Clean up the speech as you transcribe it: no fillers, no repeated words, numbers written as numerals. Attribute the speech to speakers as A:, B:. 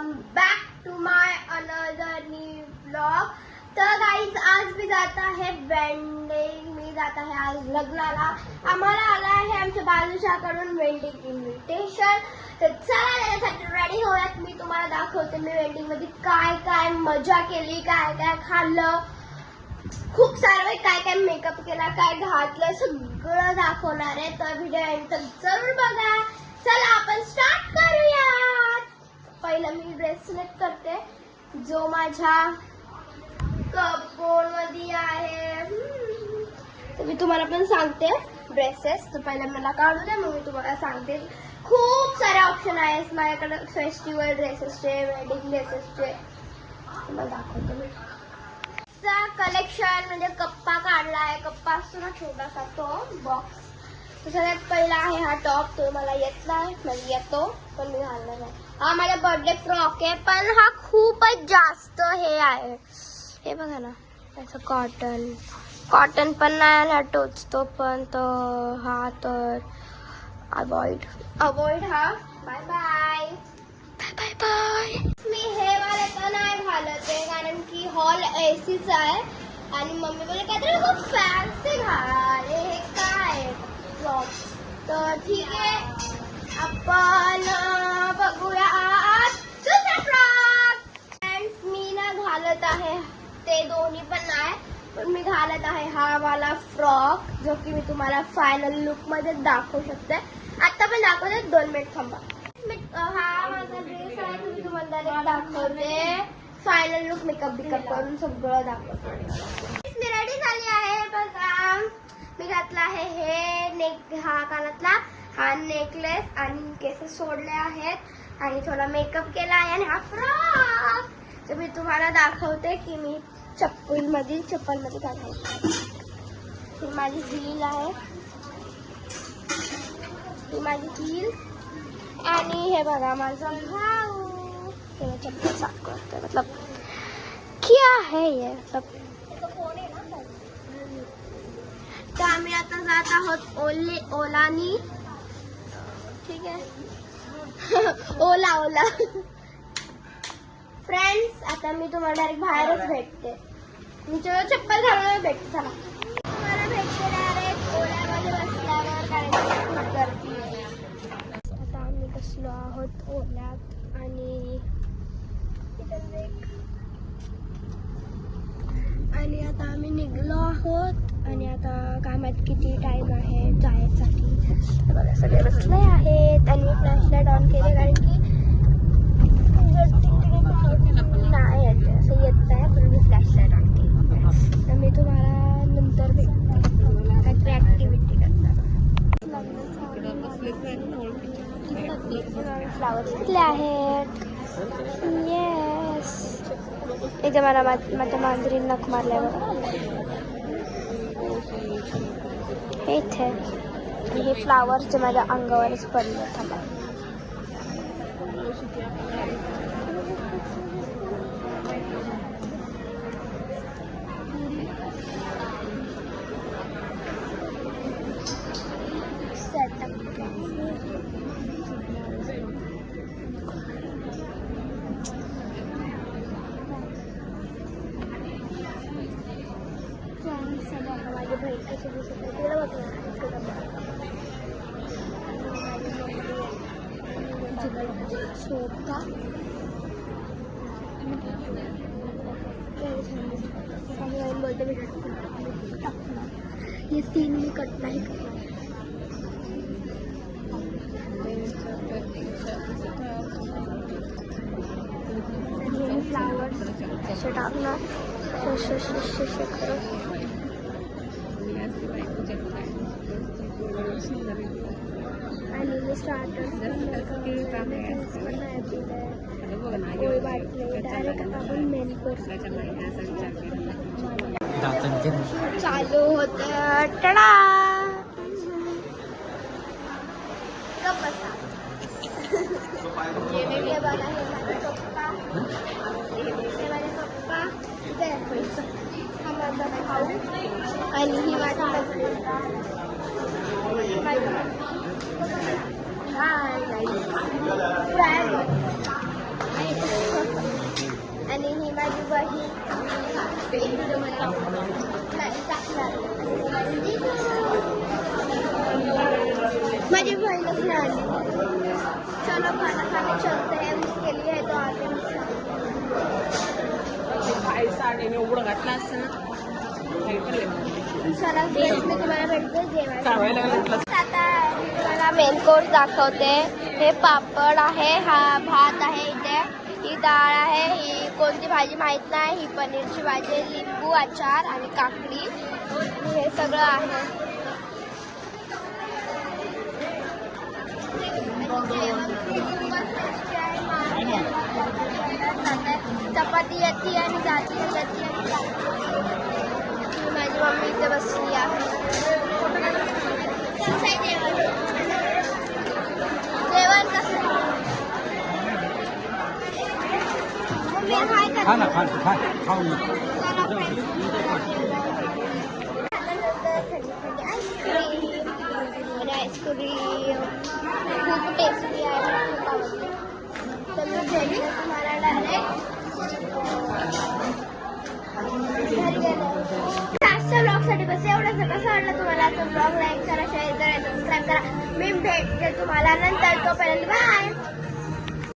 A: Welcome back to my another new blog. तर guys आज मी जात आहे वेंडिंग, मी जात आहे आज लग्नाला। आम्हाला आला आहे आमच्या बालुशाकडून वेंडिंग इन्व्हिटेशन। तर चला त्याच्यासाठी रेडी होऊयात। मी तुम्हाला दाखवते मी वेंडिंग मध्ये काय काय मजा केली, काय काय खाल्लं, खूप सारं काय काय मेकअप केला, काय घातलं, सगळं दाखवणार आहे। तर व्हिडिओ एंड तक जरूर बघा। चला आपण स्टार्ट करूयात। पहिलं मी ड्रेस सिलेक्ट करते जो माझ्या कपबोर्ड मध्ये आहे। तर मी तुम्हाला पण सांगते ड्रेसेस। तर पहिलं मला काढू द्या, मग मी तुम्हाला सांगते। खूप सारे ऑप्शन आहेत माझ्याकडे फेस्टिवल ड्रेसेसचे, वेडिंग ड्रेसेसचे। तुम्हाला दाखवते मी कलेक्शन। म्हणजे कप्पा काढला आहे, कप्पा असतो ना छोटासा तो बॉक्स। तर सगळ्यात पहिला आहे हा टॉप, तो मला येत नाही, म्हणजे येतो पण मी घालणार नाही। हा माझा बर्थडे फ्रॉक आहे, पण हा खूपच जास्त हे आहे, हे बघा ना, त्याचं कॉटन पण नाही आणि हा टोचतो पण। तर हा तर अवॉइड हा। Bye bye bye bye. मी हे वाले तर नाही घालत आहे, कारण की हॉल एसीच आहे आणि मम्मी बोलले काहीतरी खूप फॅन्सी घाल, हे काय फ्रॉक। तर ठीक आहे, आपण बघूया आज दुसरा फ्रॉक। फ्रेंड्स मी ना घालत आहे, ते दोन्ही पण नाही, पण मी घालत आहे हा वाला फ्रॉक, जो की मी तुम्हाला फायनल लुक मध्ये दाखवू शकते। आता पण दाखवते, 2 मिनिट थांबा। हा माझा ड्रेस आहे, तुम्ही तुम्हाला डायरेक्ट दाखवते। फायनल लुक मेकअप करून सगळं दाखवते। मी रेडी झाली आहे बघा। मी घातला आहे हे हा कानातला हा नेकलेस आणि केस सोडले आहेत आणि थोडा मेकअप केला आहे आणि हा फ्रॉक। तर मी तुम्हाला दाखवते की मी चप्पल मध्ये काय घालते। ही माझी हील आहे, ही माझी हील आणि हे बघा माझा भाऊ चप्पल साफ करते। मतलब क्या है ये सब। तर आम्ही आता जात आहोत ओलानी, ठीक आहे ओला फ्रेंड्स। आता मी तुम्हाला डायरेक्ट बाहेरच भेटते, मी चप्पल घालून भेटते। चला तुम्हाला भेटते डायरेक्ट ओल्यामध्ये बसल्यावर, कारण खूप गर्दी आहे। आता आम्ही बसलो आहोत ओल्यात आणि आता आम्ही निघलो आहोत आणि आता काय माहित किती टाइम आहे जायसाठी। बघा सगळे बसले आहेत आणि मी फ्लॅशलाईट ऑन केले, कारण की नाही येत असं येत आहे, पण मी फ्लॅशलाईट ऑन केली। तर मी तुम्हाला नंतर भेटते काहीतरी ऍक्टिव्हिटी करताना। फ्लावर्स घेतले आहेत, येस। इथे मला माझ्या मांजरीने नख मारल्यावर हे इथे, आणि हे फ्लावर्स जे माझ्या अंगावरच पडले। थांबा माझी बहीण कशी दिसत आहे तिला सोपा बोलते मी ये सीन मी कट नाही करणार। फ्लावर्स असे टाकणार आणि मी स्टार्टर्स पोळी वाटले डायरेक्ट आता आपण मेन कोर्स चालू होतं। टडा गप्प बसा। हे बघा, हे माझे पप्पा, हा माझा भाऊ आणि ही माझी मैत्रीण। हाय गाईस, नाही टाकणार. माझी बहीणच नाही आली. चलो खाना खाने चलते हैं. उसके लिए है तो आते हैं.
B: काही साडीने उघडं घातलं असतं ना काही पण लय भारी.
A: चला फ्रेंड्स मी तुम्हाला भेटते जेवायला.
B: चावायला लागलं.
A: आता मी तुम्हाला मेन कोर्स दाखवते. हे पापड आहे, हा भात आहे, इथे ही डाळ आहे, ही कोणती भाजी माहित नाही, ही पनीरची भाजी, लिंबू अचार आणि काकडी, हे सगळं आहे. चपाती येते आणि जाती येते आणि माझी मम्मी इथे बसली आहे. कसं आहे जेवण? जेवण कसं आहे? मम्मी हाय का?
C: खाऊन
A: आईस्क्रीम खूप टेस्टी आहे. मला खूप आवडते. तर मी गेली तुम्हाला डायरेक्ट घरी गेलो. आजच्या ब्लॉगसाठी बस एवढंच. कसं वाटलं तुम्हाला आजचा ब्लॉग? लाईक करा, शेअर करा, सबस्क्राईब करा. मी भेटते तुम्हाला नंतर. तोपर्यंत बाय.